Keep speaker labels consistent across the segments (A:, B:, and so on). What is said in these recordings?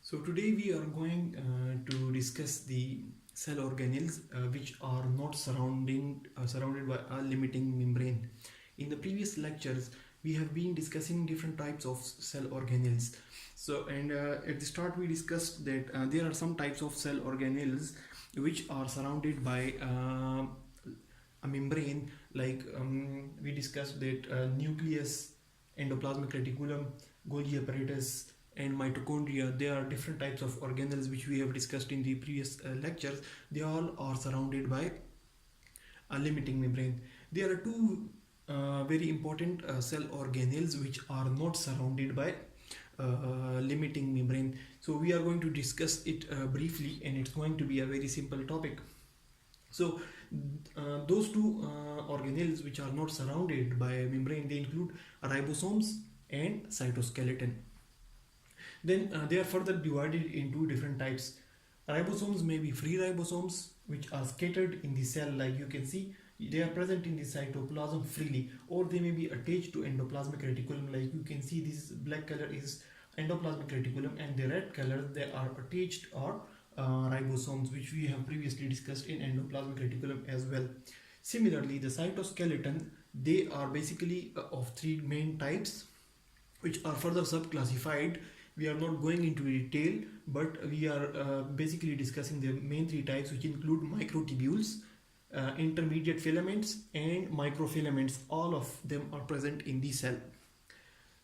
A: So today we are going to discuss the cell organelles which are not surrounded by a limiting membrane. In the previous lectures, we have been discussing different types of cell organelles. At the start we discussed that there are some types of cell organelles which are surrounded by a membrane. We discussed that nucleus, endoplasmic reticulum, Golgi apparatus, and mitochondria. They are different types of organelles which we have discussed in the previous lectures. They all are surrounded by a limiting membrane. There are two very important cell organelles which are not surrounded by limiting membrane. So we are going to discuss it briefly, and it's going to be a very simple topic. So those two organelles which are not surrounded by a membrane, they include ribosomes and cytoskeleton. Then they are further divided into different types. Ribosomes may be free ribosomes which are scattered in the cell, like you can see they are present in the cytoplasm freely, or they may be attached to endoplasmic reticulum, like you can see this black color is endoplasmic reticulum and the red color they are attached or ribosomes, which we have previously discussed in endoplasmic reticulum as well. Similarly, the cytoskeleton, they are basically of three main types which are further subclassified. We are not going into detail, but we are basically discussing the main three types, which include microtubules, intermediate filaments, and microfilaments. All of them are present in the cell.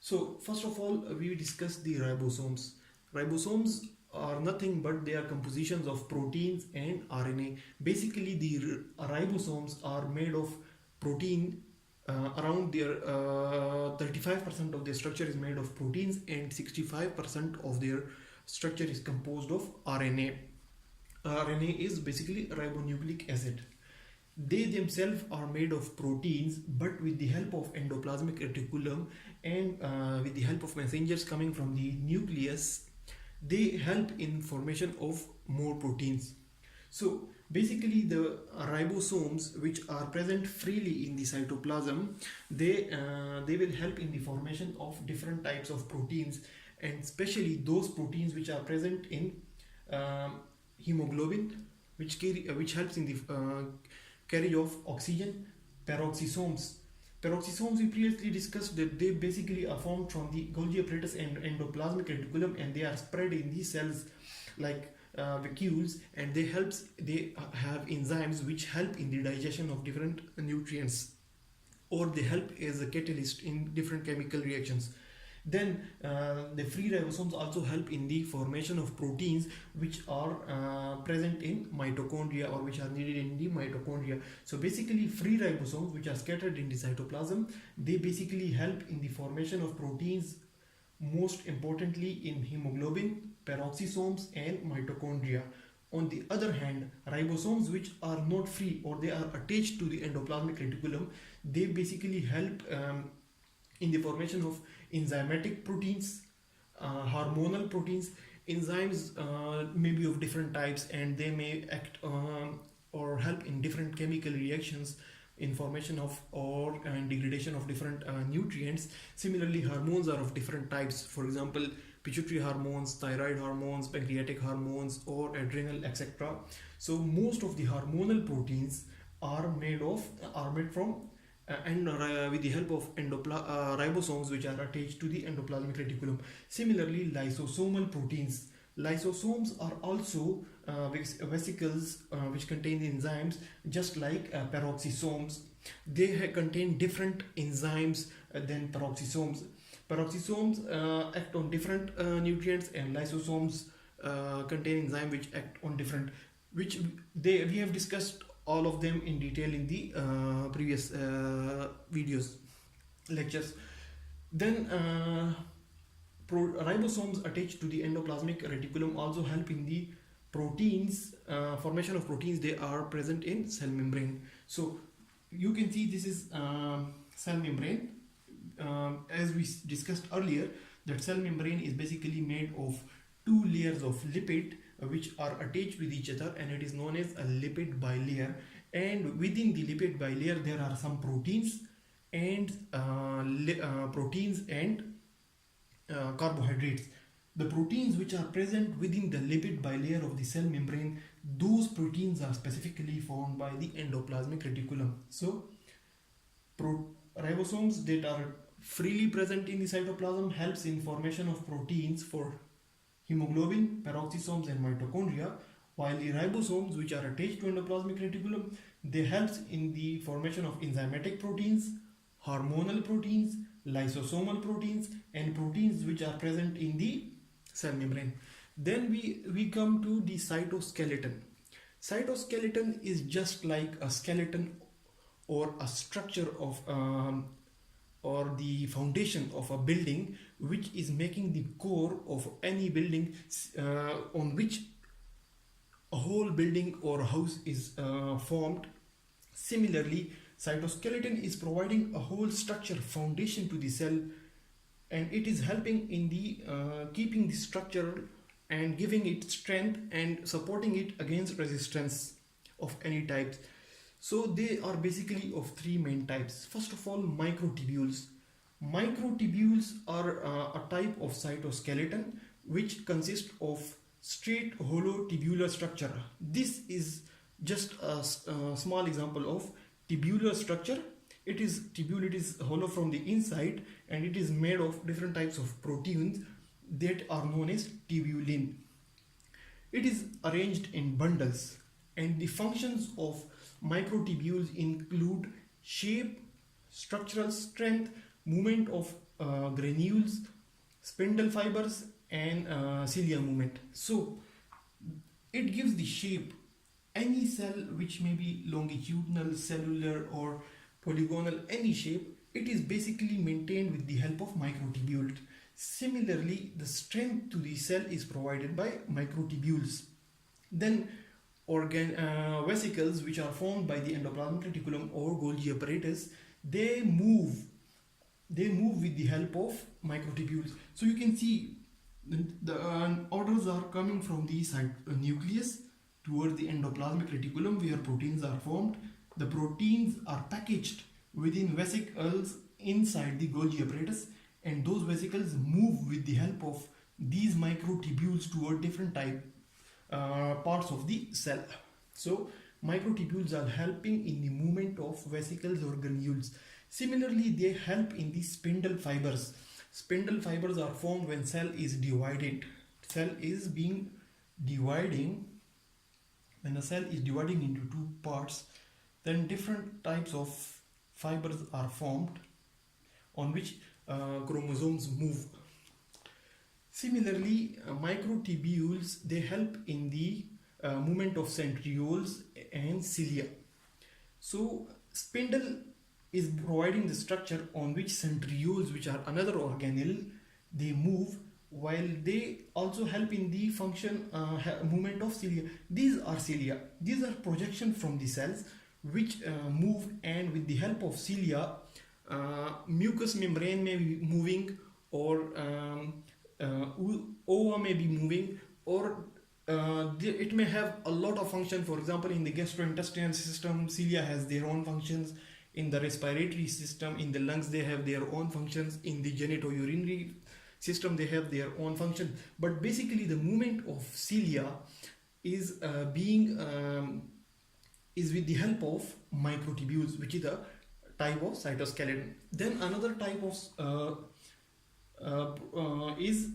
A: So first of all, we discuss the ribosomes. Ribosomes are nothing but they are compositions of proteins and RNA. Basically, the ribosomes are made of protein. Around their 35% of their structure is made of proteins, and 65% of their structure is composed of RNA. RNA is basically ribonucleic acid. They themselves are made of proteins, but with the help of endoplasmic reticulum and with the help of messengers coming from the nucleus, they help in formation of more proteins. So basically the ribosomes which are present freely in the cytoplasm, they will help in the formation of different types of proteins, and especially those proteins which are present in hemoglobin, which helps in the carriage of oxygen. Peroxisomes. Peroxisomes, we previously discussed that they basically are formed from the Golgi apparatus and endoplasmic reticulum, and they are spread in these cells like vacuoles, and they have enzymes which help in the digestion of different nutrients, or they help as a catalyst in different chemical reactions. Then the free ribosomes also help in the formation of proteins which are present in mitochondria, or which are needed in the mitochondria. So basically free ribosomes which are scattered in the cytoplasm, they basically help in the formation of proteins, most importantly in hemoglobin, peroxisomes and mitochondria. On the other hand, ribosomes which are not free, or they are attached to the endoplasmic reticulum, they basically help in the formation of enzymatic proteins, hormonal proteins. Enzymes may be of different types, and they may act or help in different chemical reactions in formation of or degradation of different nutrients. Similarly, hormones are of different types. For example, pituitary hormones, thyroid hormones, pancreatic hormones, or adrenal, etc. So most of the hormonal proteins are made from with the help of ribosomes which are attached to the endoplasmic reticulum. Similarly, lysosomal proteins. Lysosomes are also vesicles which contain enzymes, just like peroxisomes. They contain different enzymes than peroxisomes. Peroxisomes act on different nutrients, and lysosomes contain enzymes which act on different, we have discussed all of them in detail in the previous videos, lectures. Then ribosomes attached to the endoplasmic reticulum also help in the proteins, formation of proteins. They are present in cell membrane. So you can see this is cell membrane. As we discussed earlier, that cell membrane is basically made of two layers of lipid which are attached with each other, and it is known as a lipid bilayer. And within the lipid bilayer there are some proteins and carbohydrates. The proteins which are present within the lipid bilayer of the cell membrane, those proteins are specifically found by the endoplasmic reticulum. So, ribosomes that are freely present in the cytoplasm helps in formation of proteins for hemoglobin, peroxisomes and mitochondria, while the ribosomes which are attached to endoplasmic reticulum, they helps in the formation of enzymatic proteins, hormonal proteins, lysosomal proteins and proteins which are present in the cell membrane. Then we come to the cytoskeleton. Cytoskeleton is just like a skeleton or a structure of or the foundation of a building, which is making the core of any building, on which a whole building or house is formed. Similarly, cytoskeleton is providing a whole structure foundation to the cell, and it is helping in the keeping the structure and giving it strength and supporting it against resistance of any types. So they are basically of three main types. First of all, microtubules. Microtubules are a type of cytoskeleton which consists of straight hollow tubular structure. This is just a small example of tubular structure. It is tubule, it is hollow from the inside, and it is made of different types of proteins that are known as tubulin. It is arranged in bundles, and the functions of microtubules include shape, structural strength, movement of granules, spindle fibers and cilia movement. So it gives the shape. Any cell which may be longitudinal, cellular or polygonal, any shape, it is basically maintained with the help of microtubules. Similarly, the strength to the cell is provided by microtubules. Then vesicles, which are formed by the endoplasmic reticulum or Golgi apparatus, they move with the help of microtubules. So you can see the orders are coming from the nucleus towards the endoplasmic reticulum where proteins are formed. The proteins are packaged within vesicles inside the Golgi apparatus, and those vesicles move with the help of these microtubules toward different parts of the cell. So microtubules are helping in the movement of vesicles or granules. Similarly, they help in the spindle fibers. Spindle fibers are formed when cell is divided. When the cell is dividing into two parts, then different types of fibers are formed on which chromosomes move. Similarly, microtubules, they help in the movement of centrioles and cilia. So spindle is providing the structure on which centrioles, which are another organelle, they move, while they also help in the function movement of cilia. These are cilia. These are projections from the cells which move, and with the help of cilia, mucous membrane may be moving, or ova may be moving, or it may have a lot of function. For example, in the gastrointestinal system, cilia has their own functions. In the respiratory system, in the lungs, they have their own functions. In the genitourinary system, they have their own function. But basically, the movement of cilia is is with the help of microtubules, which is a type of cytoskeleton. Then another type of is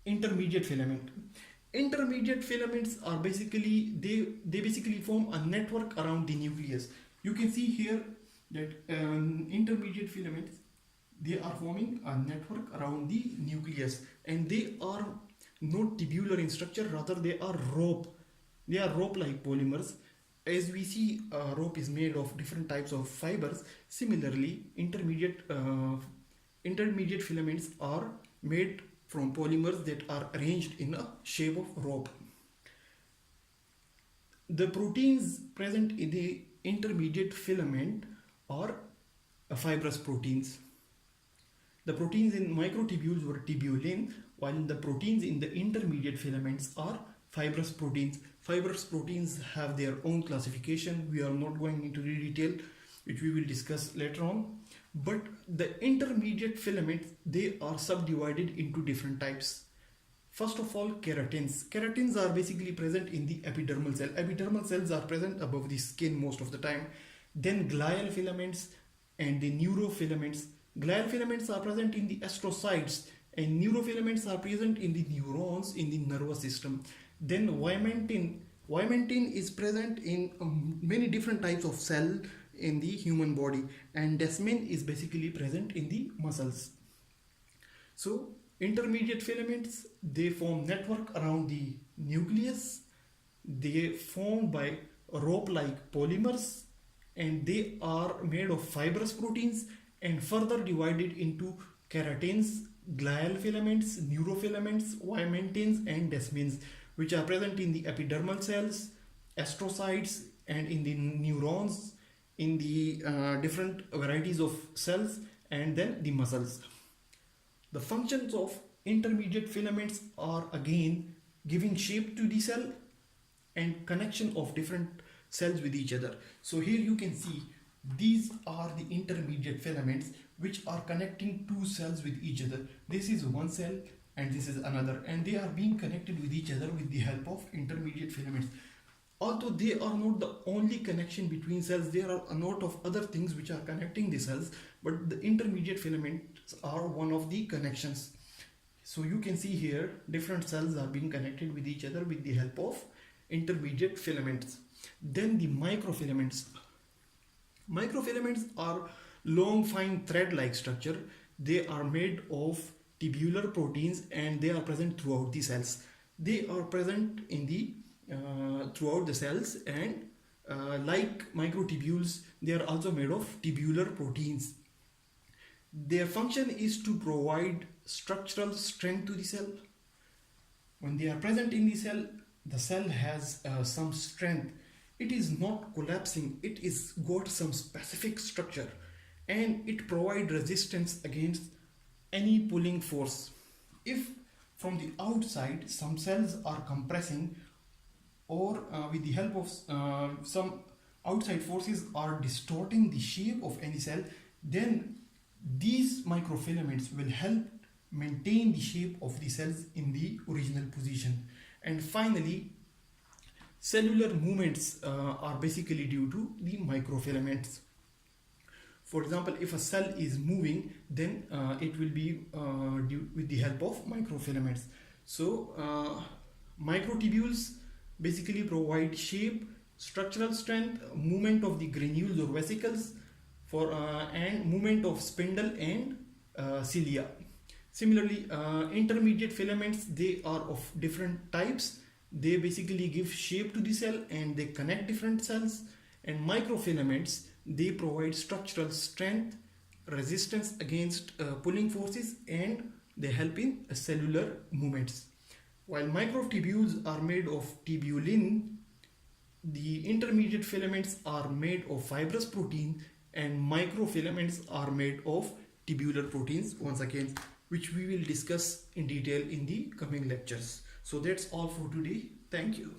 A: intermediate filament. Intermediate filaments are basically they basically form a network around the nucleus. You can see here that intermediate filaments, they are forming a network around the nucleus, and they are not tubular in structure, rather they are rope. They are rope-like polymers. As we see, rope is made of different types of fibers. Similarly, intermediate filaments are made from polymers that are arranged in a shape of rope. The proteins present in the intermediate filament are fibrous proteins. The proteins in microtubules were tubulin, while the proteins in the intermediate filaments are fibrous proteins. Fibrous proteins have their own classification. We are not going into the detail, which we will discuss later on. But the intermediate filaments, they are subdivided into different types. First of all, keratins. Keratins are basically present in the epidermal cell. Epidermal cells are present above the skin most of the time. Then glial filaments and the neurofilaments. Glial filaments are present in the astrocytes, and neurofilaments are present in the neurons in the nervous system. Then vimentin. Vimentin is present in many different types of cell in the human body, and desmin is basically present in the muscles. So intermediate filaments, they form network around the nucleus. They formed by rope-like polymers, and they are made of fibrous proteins and further divided into keratins, glial filaments, neurofilaments, vimentins and desmins, which are present in the epidermal cells, astrocytes, and in the neurons, in the different varieties of cells, and then the muscles. The functions of intermediate filaments are again giving shape to the cell and connection of different cells with each other. So here you can see these are the intermediate filaments which are connecting two cells with each other. This is one cell and this is another, and they are being connected with each other with the help of intermediate filaments. Although they are not the only connection between cells, there are a lot of other things which are connecting the cells, but the intermediate filaments are one of the connections. So you can see here different cells are being connected with each other with the help of intermediate filaments. Then the microfilaments. Microfilaments are long fine thread-like structure. They are made of tubular proteins and they are present throughout the cells. They are present in the throughout the cells, and like microtubules, they are also made of tubular proteins. Their function is to provide structural strength to the cell. When they are present in the cell has some strength. It is not collapsing, it is got some specific structure, and it provides resistance against any pulling force. If from the outside some cells are compressing, or with the help of some outside forces are distorting the shape of any cell, then these microfilaments will help maintain the shape of the cells in the original position. And finally, cellular movements are basically due to the microfilaments. For example, if a cell is moving, then it will be due with the help of microfilaments. So microtubules basically provide shape, structural strength, movement of the granules or vesicles, and movement of spindle and cilia. Similarly, intermediate filaments, they are of different types. They basically give shape to the cell and they connect different cells. And microfilaments, they provide structural strength, resistance against pulling forces, and they help in cellular movements. While microtubules are made of tubulin, the intermediate filaments are made of fibrous protein, and microfilaments are made of tubular proteins, once again, which we will discuss in detail in the coming lectures. So that's all for today. Thank you.